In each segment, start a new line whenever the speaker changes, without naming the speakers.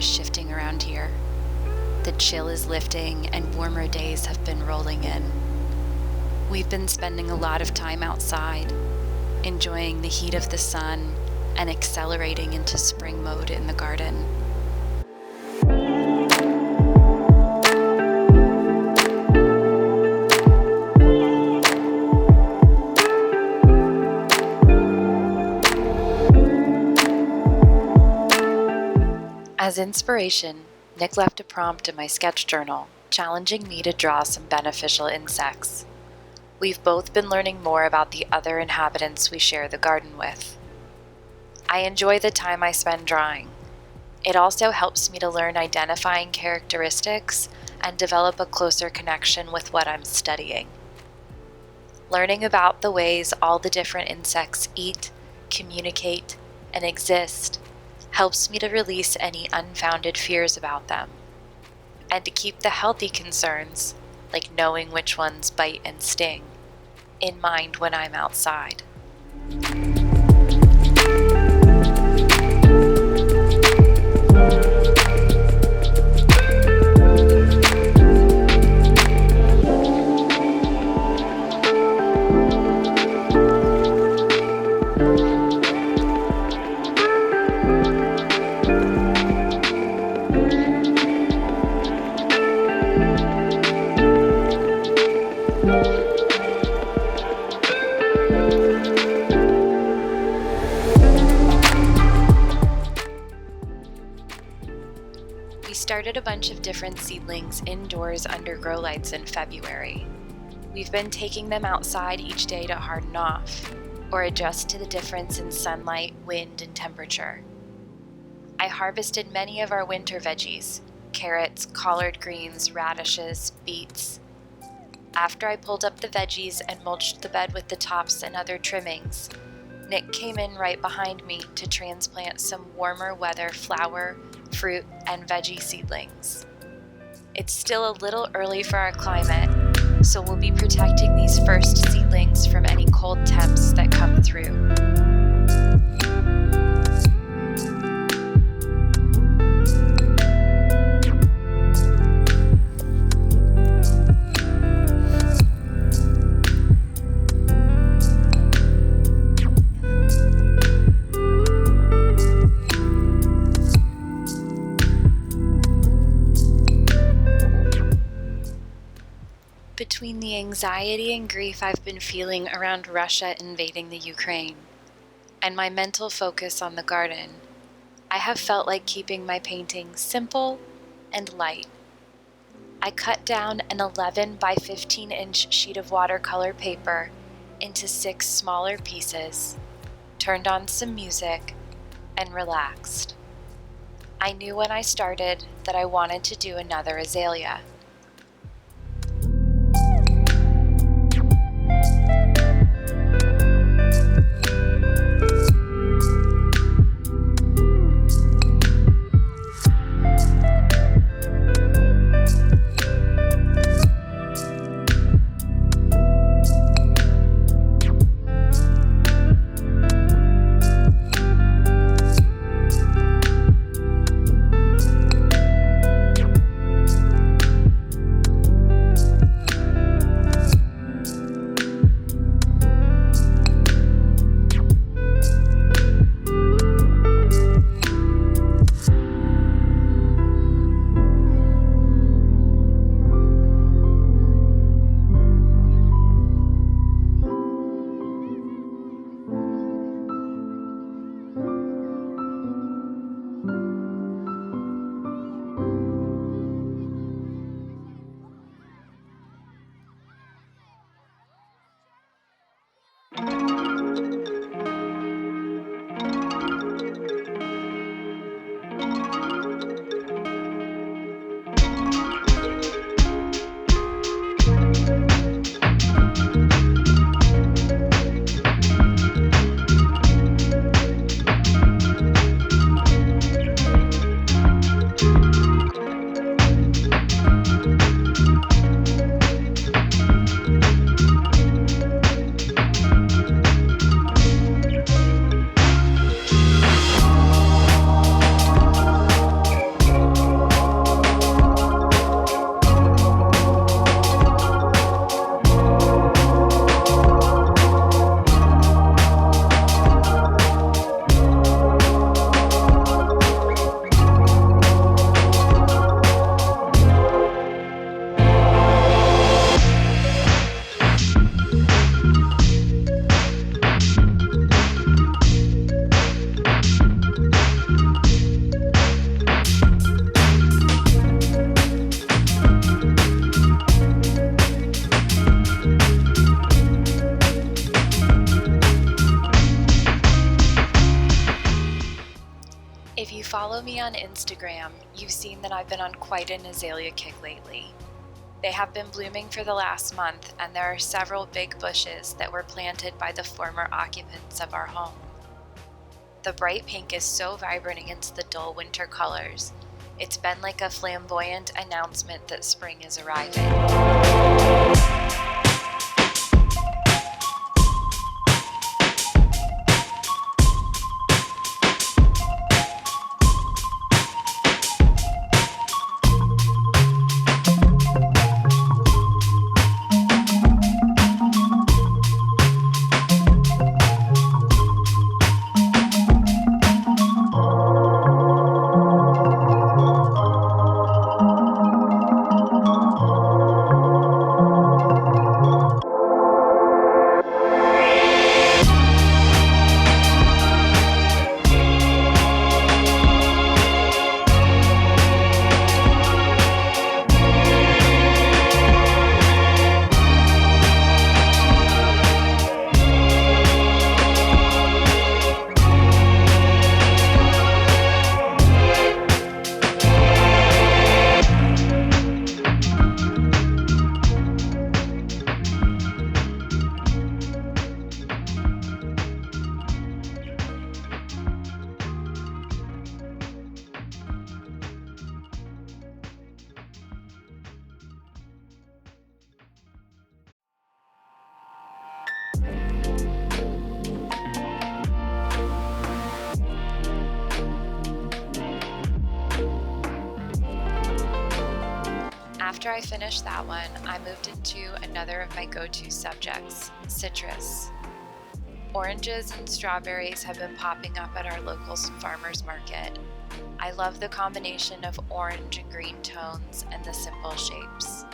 is shifting around here. The chill is lifting and warmer days have been rolling in. We've been spending a lot of time outside, enjoying the heat of the sun and accelerating into spring mode in the garden. As inspiration, Nick left a prompt in my sketch journal, challenging me to draw some beneficial insects. We've both been learning more about the other inhabitants we share the garden with. I enjoy the time I spend drawing. It also helps me to learn identifying characteristics and develop a closer connection with what I'm studying. Learning about the ways all the different insects eat, communicate, and exist helps me to release any unfounded fears about them, and to keep the healthy concerns, like knowing which ones bite and sting, in mind when I'm outside. We started a bunch of different seedlings indoors under grow lights in February. We've been taking them outside each day to harden off, or adjust to the difference in sunlight, wind, and temperature. I harvested many of our winter veggies: carrots, collard greens, radishes, beets. After I pulled up the veggies and mulched the bed with the tops and other trimmings, Nick came in right behind me to transplant some warmer weather flower, fruit, and veggie seedlings. It's still a little early for our climate, so we'll be protecting these first seedlings from any cold temps that come through. Between the anxiety and grief I've been feeling around Russia invading the Ukraine, and my mental focus on the garden, I have felt like keeping my painting simple and light. I cut down an 11 by 15 inch sheet of watercolor paper into 6 smaller pieces, turned on some music, and relaxed. I knew when I started that I wanted to do another azalea. follow me on Instagram, you've seen that I've been on quite an azalea kick lately. They have been blooming for the last month, and there are several big bushes that were planted by the former occupants of our home. The bright pink is so vibrant against the dull winter colors. It's been like a flamboyant announcement that spring is arriving. After I finished that one, I moved into another of my go-to subjects, citrus. Oranges and strawberries have been popping up at our local farmers market. I love the combination of orange and green tones and the simple shapes.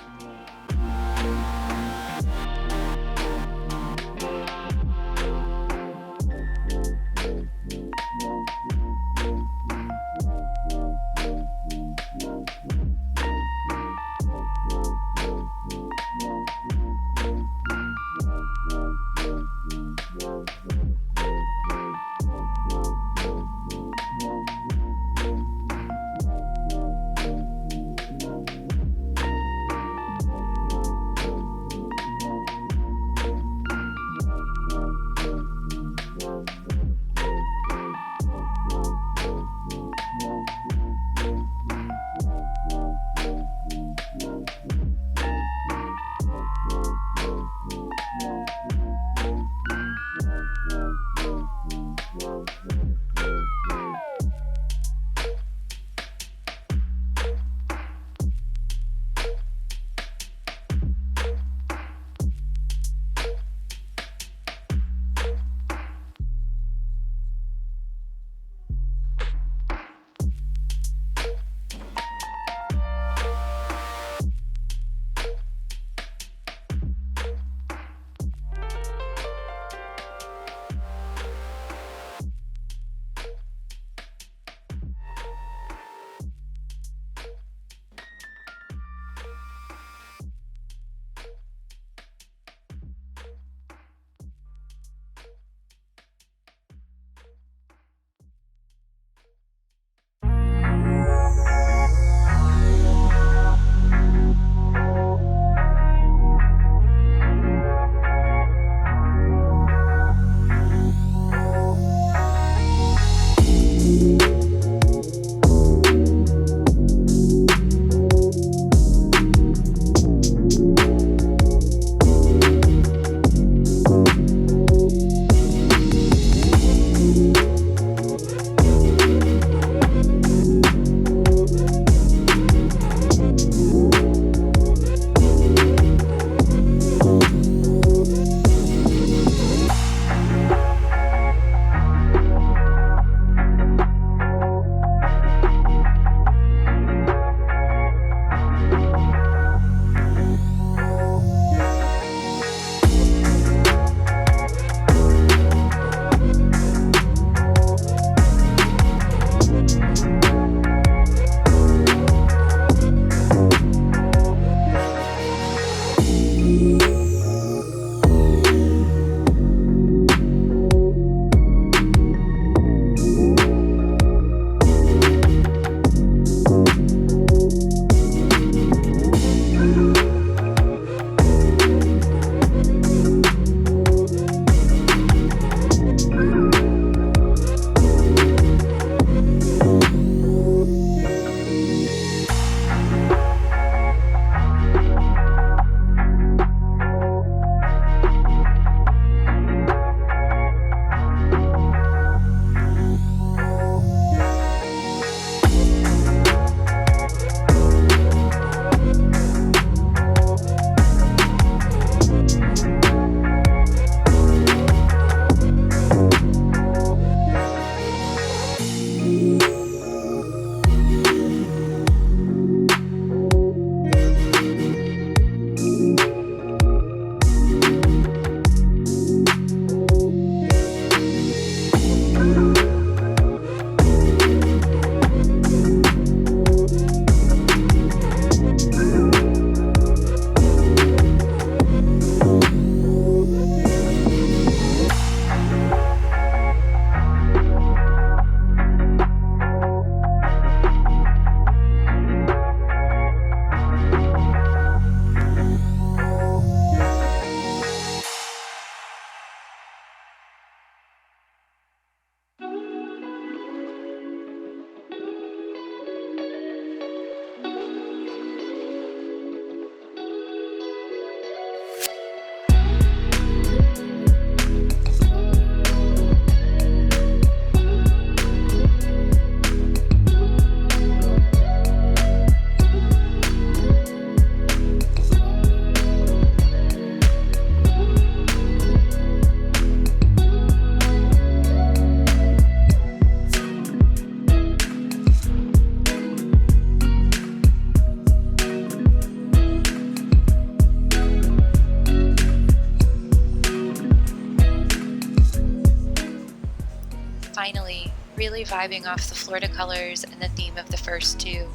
Finally, really vibing off the Florida colors and the theme of the first two,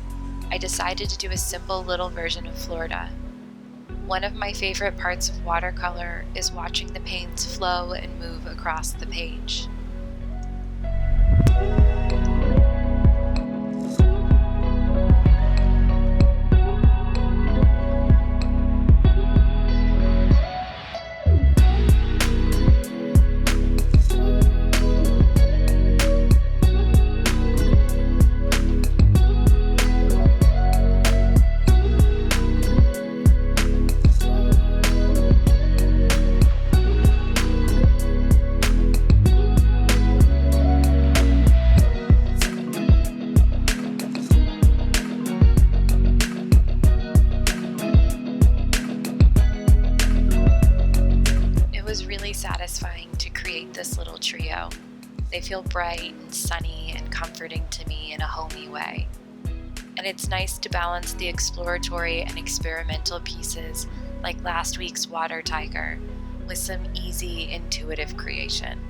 I decided to do a simple little version of Florida. One of my favorite parts of watercolor is watching the paints flow and move across the page. It was really satisfying to create this little trio. They feel bright and sunny and comforting to me in a homey way. And it's nice to balance the exploratory and experimental pieces like last week's water tiger with some easy, intuitive creation.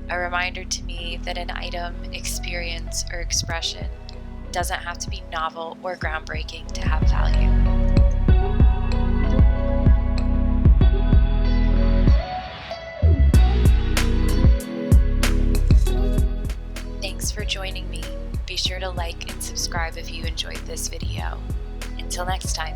A reminder to me that an item, experience, or expression doesn't have to be novel or groundbreaking to have value. Thanks for joining me. Be sure to like and subscribe if you enjoyed this video. Until next time.